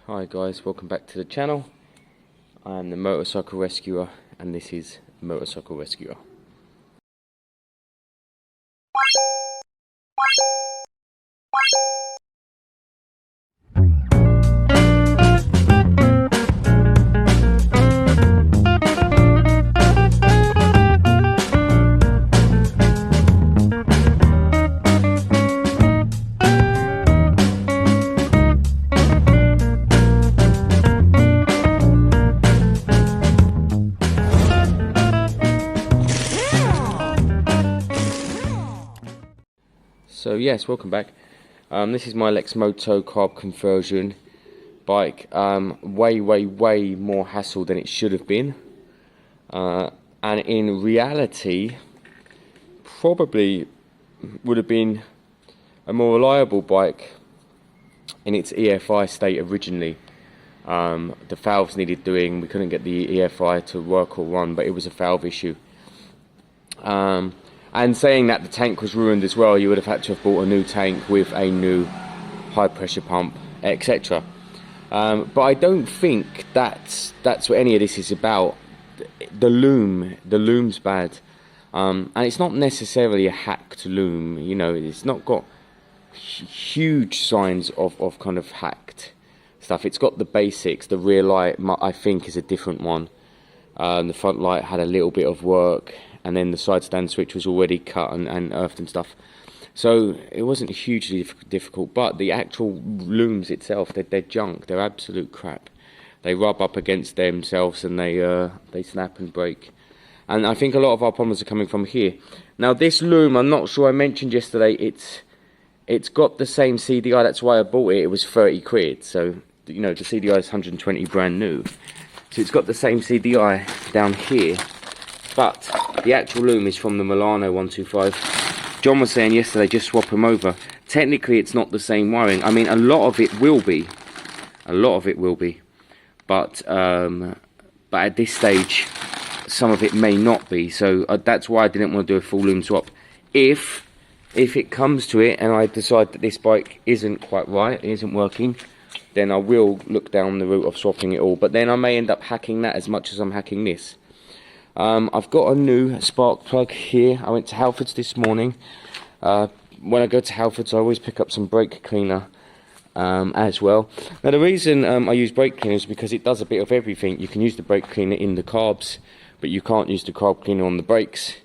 Hi guys, welcome back to the channel. I am the motorcycle rescuer and this is Motorcycle Rescuer. So yes, welcome back. This is my lexmoto carb conversion bike. Way more hassle than it should have been. And in reality, probably would have been a more reliable bike in its EFI state originally. The valves needed doing, we couldn't get the EFI to work or run, but it was a valve issue. And saying that the tank was ruined as well, you would have had to have bought a new tank with a new high pressure pump, etc. But I don't think that's what any of this is about. The loom's bad, and it's not necessarily a hacked loom. You know, it's not got huge signs of kind of hacked stuff. It's got the basics. The rear light, I think, is a different one. The front light had a little bit of work, and then the side stand switch was already cut and earthed and stuff. So it wasn't hugely difficult, but the actual looms itself, they're junk. They're absolute crap. They rub up against themselves and they snap and break. And I think a lot of our problems are coming from here. Now this loom, I'm not sure I mentioned yesterday, it's got the same CDI. That's why I bought it. It was 30 quid. So, you know, the CDI is 120 brand new. So it's got the same CDI down here. But the actual loom is from the Milano 125. John was saying yesterday, just swap them over. Technically, it's not the same wiring. I mean, a lot of it will be. A lot of it will be. But at this stage, some of it may not be. So that's why I didn't want to do a full loom swap. If it comes to it and I decide that this bike isn't quite right, it isn't working, then I will look down the route of swapping it all. But then I may end up hacking that as much as I'm hacking this. I've got a new spark plug here. I went to Halfords this morning. When I go to Halfords, I always pick up some brake cleaner as well. Now the reason I use brake cleaner is because it does a bit of everything. You can use the brake cleaner in the carbs, but you can't use the carb cleaner on the brakes.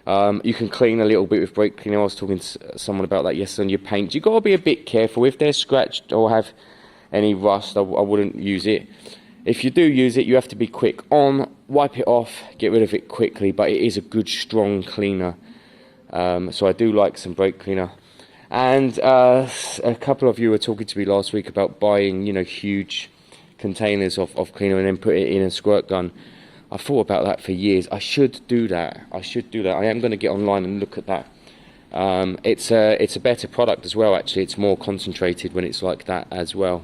You can clean a little bit with brake cleaner. I was talking to someone about that yesterday on your paint. You've got to be a bit careful. If they're scratched or have any rust, I wouldn't use it. If you do use it, you have to be quick on, wipe it off, get rid of it quickly, but it is a good strong cleaner. So I do like some brake cleaner. And a couple of you were talking to me last week about buying, you know, huge containers of cleaner and then put it in a squirt gun. I thought about that for years. I should do that. I am going to get online and look at that. It's a better product as well, actually. It's more concentrated when it's like that as well.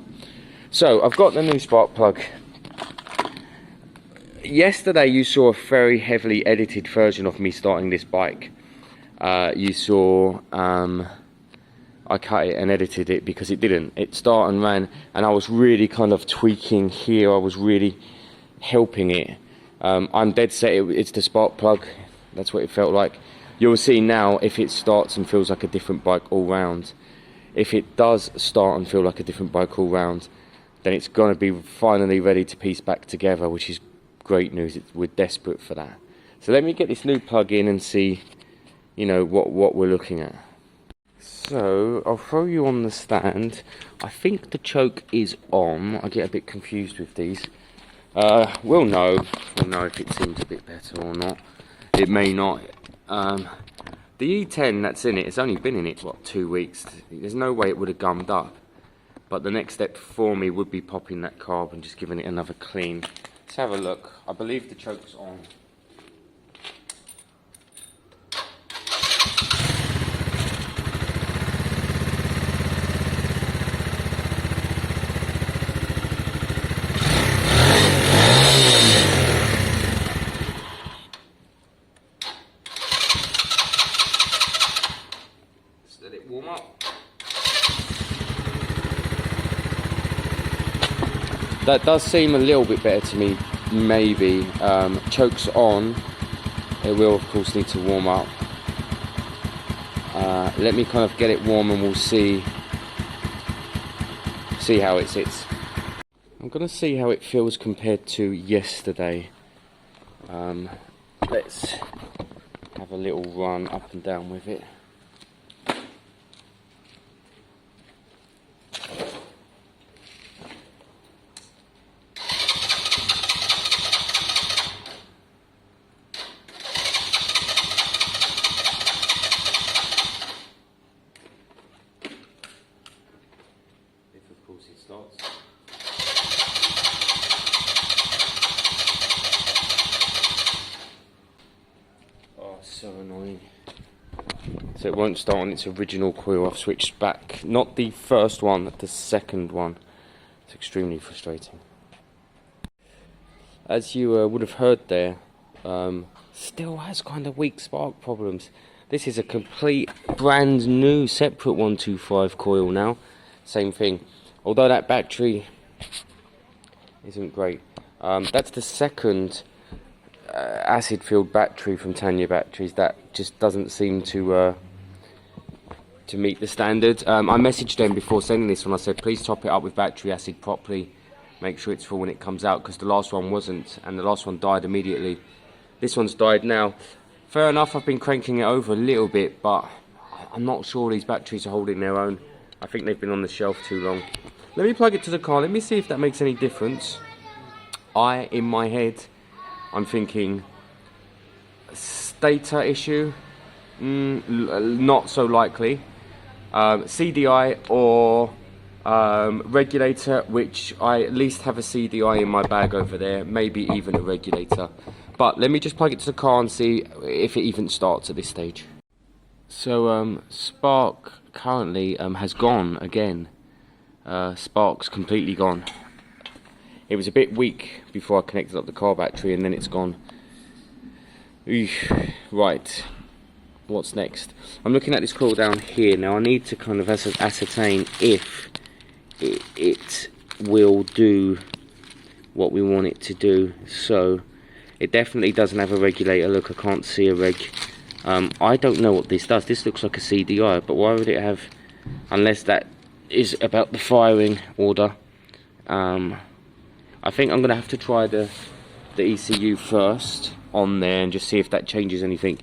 So I've got the new spark plug. Yesterday you saw a very heavily edited version of me starting this bike. You saw I cut it and edited it because it didn't. It started and ran, and I was really kind of tweaking here. I was really helping it. I'm dead set it's the spark plug. That's what it felt like. You'll see now if it starts and feels like a different bike all round. If it does start and feel like a different bike all round, then it's going to be finally ready to piece back together, which is great news. We're desperate for that. So let me get this new plug in and see, you know, what we're looking at. So I'll throw you on the stand. I think the choke is on. I get a bit confused with these. We'll know if it seems a bit better or not. It may not. The E10 that's in it, it's only been in it, what, 2 weeks. There's no way it would have gummed up. But the next step for me would be popping that carb and just giving it another clean. Let's have a look. I believe the choke's on. Let it warm up. That does seem a little bit better to me, maybe. Chokes on. It will of course need to warm up. Let me kind of get it warm and we'll see how it sits. I'm gonna see how it feels compared to yesterday. Let's have a little run up and down with it. If of course it starts. So annoying. So it won't start on its original coil. I've switched back, not the first one, the second one. It's extremely frustrating. As you would have heard there, still has kind of weak spark problems. This is a complete brand new separate 125 coil now. Same thing. Although that battery isn't great. That's the second acid-filled battery from Tanya Batteries that just doesn't seem to meet the standard. I messaged them before sending this one. I said, please top it up with battery acid properly. Make sure it's full when it comes out, because the last one wasn't, and the last one died immediately. This one's died now. Fair enough, I've been cranking it over a little bit, but I'm not sure these batteries are holding their own. I think they've been on the shelf too long. Let me plug it to the car. Let me see if that makes any difference. In my head, I'm thinking stator issue, not so likely. CDI or regulator, which I at least have a CDI in my bag over there, maybe even a regulator. But let me just plug it to the car and see if it even starts at this stage. So spark currently has gone again. Spark's completely gone. It was a bit weak before I connected up the car battery, and then it's gone. Eesh. Right, what's next? I'm looking at this coil down here. Now I need to kind of ascertain if it will do what we want it to do. So it definitely doesn't have a regulator. Look, I can't see a reg. I don't know what this does. This looks like a CDI, but why would it have, unless that is about the firing order. I think I'm going to have to try the ECU first on there and just see if that changes anything.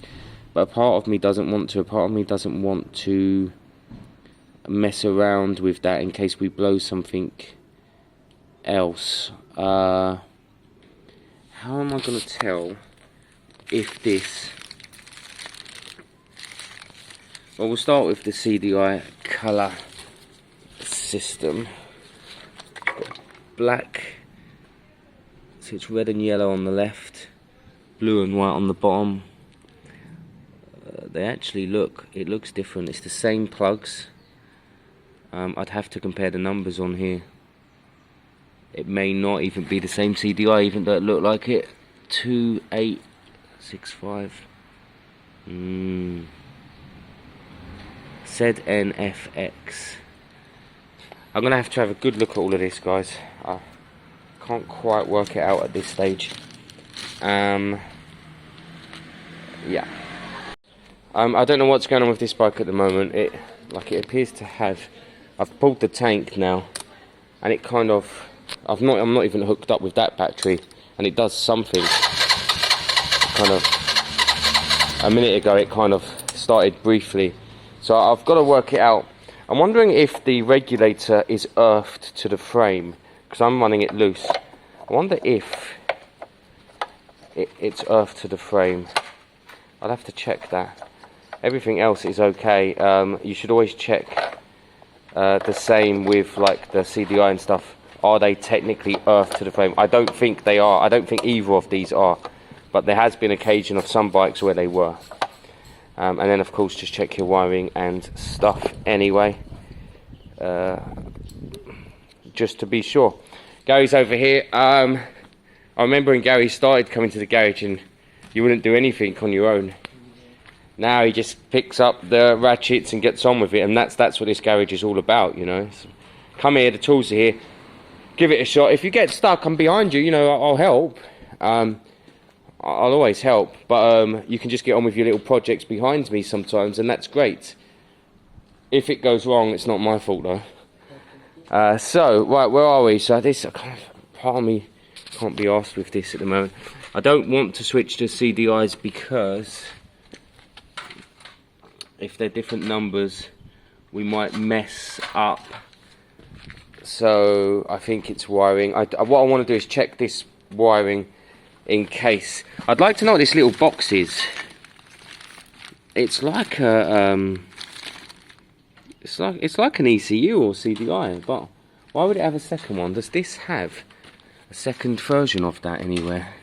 But a part of me doesn't want to. A part of me doesn't want to mess around with that in case we blow something else. How am I going to tell if this... Well, we'll start with the CDI colour system. Black, so it's red and yellow on the left, blue and white on the bottom. They actually look, it looks different. It's the same plugs. I'd have to compare the numbers on here. It may not even be the same CDI, even though it looked like it. 2865. ZNFX. I'm going to have a good look at all of this, guys. I can't quite work it out at this stage. Yeah. I don't know what's going on with this bike at the moment. It appears to have... I've pulled the tank now, and it kind of... I'm not even hooked up with that battery, and it does something. Kind of... A minute ago, it kind of started briefly. So I've got to work it out. I'm wondering if the regulator is earthed to the frame, because I'm running it loose. I wonder if it's earthed to the frame. I'll have to check that. Everything else is okay. You should always check the same with like the CDI and stuff. Are they technically earthed to the frame? I don't think they are. I don't think either of these are. But there has been occasion of some bikes where they were. And then of course just check your wiring and stuff anyway, just to be sure. Gary's over here. I remember when Gary started coming to the garage and you wouldn't do anything on your own. Now he just picks up the ratchets and gets on with it, and that's what this garage is all about, you know. So come here, the tools are here. give it a shot. If you get stuck, I'm behind you. You know, I'll help. I'll always help. But you can just get on with your little projects behind me sometimes, and that's great. If it goes wrong, it's not my fault though. So, right, where are we? So this, part of me can't be arsed with this at the moment. I don't want to switch to CDIs because if they're different numbers, we might mess up. So I think it's wiring. What I want to do is check this wiring in case. I'd like to know what this little box is. It's like a it's like an ECU or CDI, but why would it have a second one? Does this have a second version of that anywhere?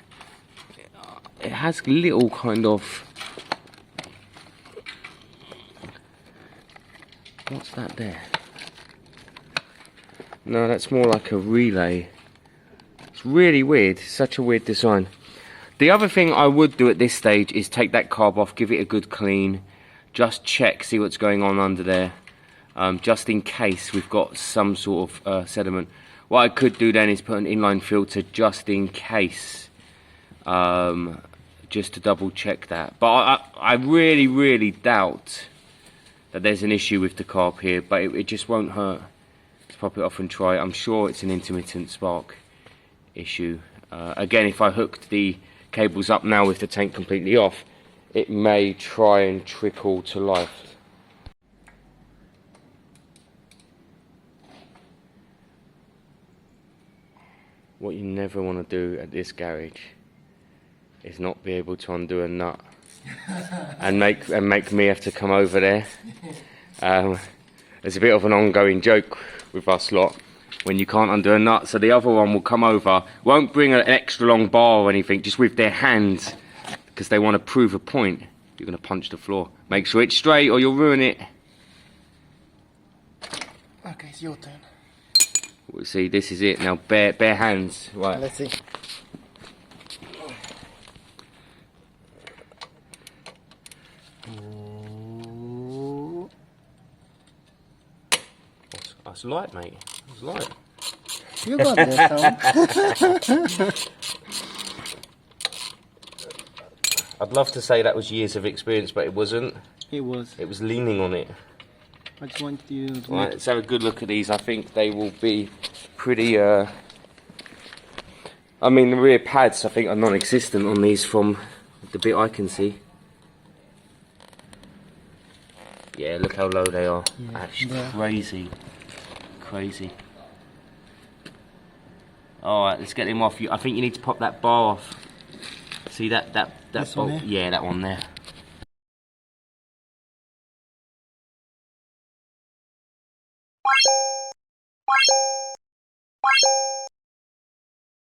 It has little kind of, what's that there? No, that's more like a relay. It's really weird, such a weird design. The other thing I would do at this stage is take that carb off, give it a good clean, just check, see what's going on under there, just in case we've got some sort of sediment. What I could do then is put an inline filter just in case, just to double check that. But I really, really doubt that there's an issue with the carb here, but it just won't hurt to pop it off and try it. I'm sure it's an intermittent spark issue. Again, if I hooked the cables up now with the tank completely off, it may try and trickle to life. What you never want to do at this garage is not be able to undo a nut and make me have to come over there. There's a bit of an ongoing joke with us lot when you can't undo a nut, so the other one will come over, won't bring an extra long bar or anything, just with their hands, because they want to prove a point. You're going to punch the floor. Make sure it's straight or you'll ruin it. Okay, it's your turn. We'll see, this is it now. Bare hands. Right. Let's see. That's light, mate. It's light. You got this, Tom. I'd love to say that was years of experience, but it wasn't. It was. It was leaning on it. I just want you to Right, let's have a good look at these. I think they will be pretty, I mean, the rear pads, I think, are non-existent on these from the bit I can see. Yeah, look how low they are. Yeah, That's yeah. crazy. Crazy. Alright, let's get them off. I think you need to pop that bar off. See that This bolt? one there? Yeah, that one there.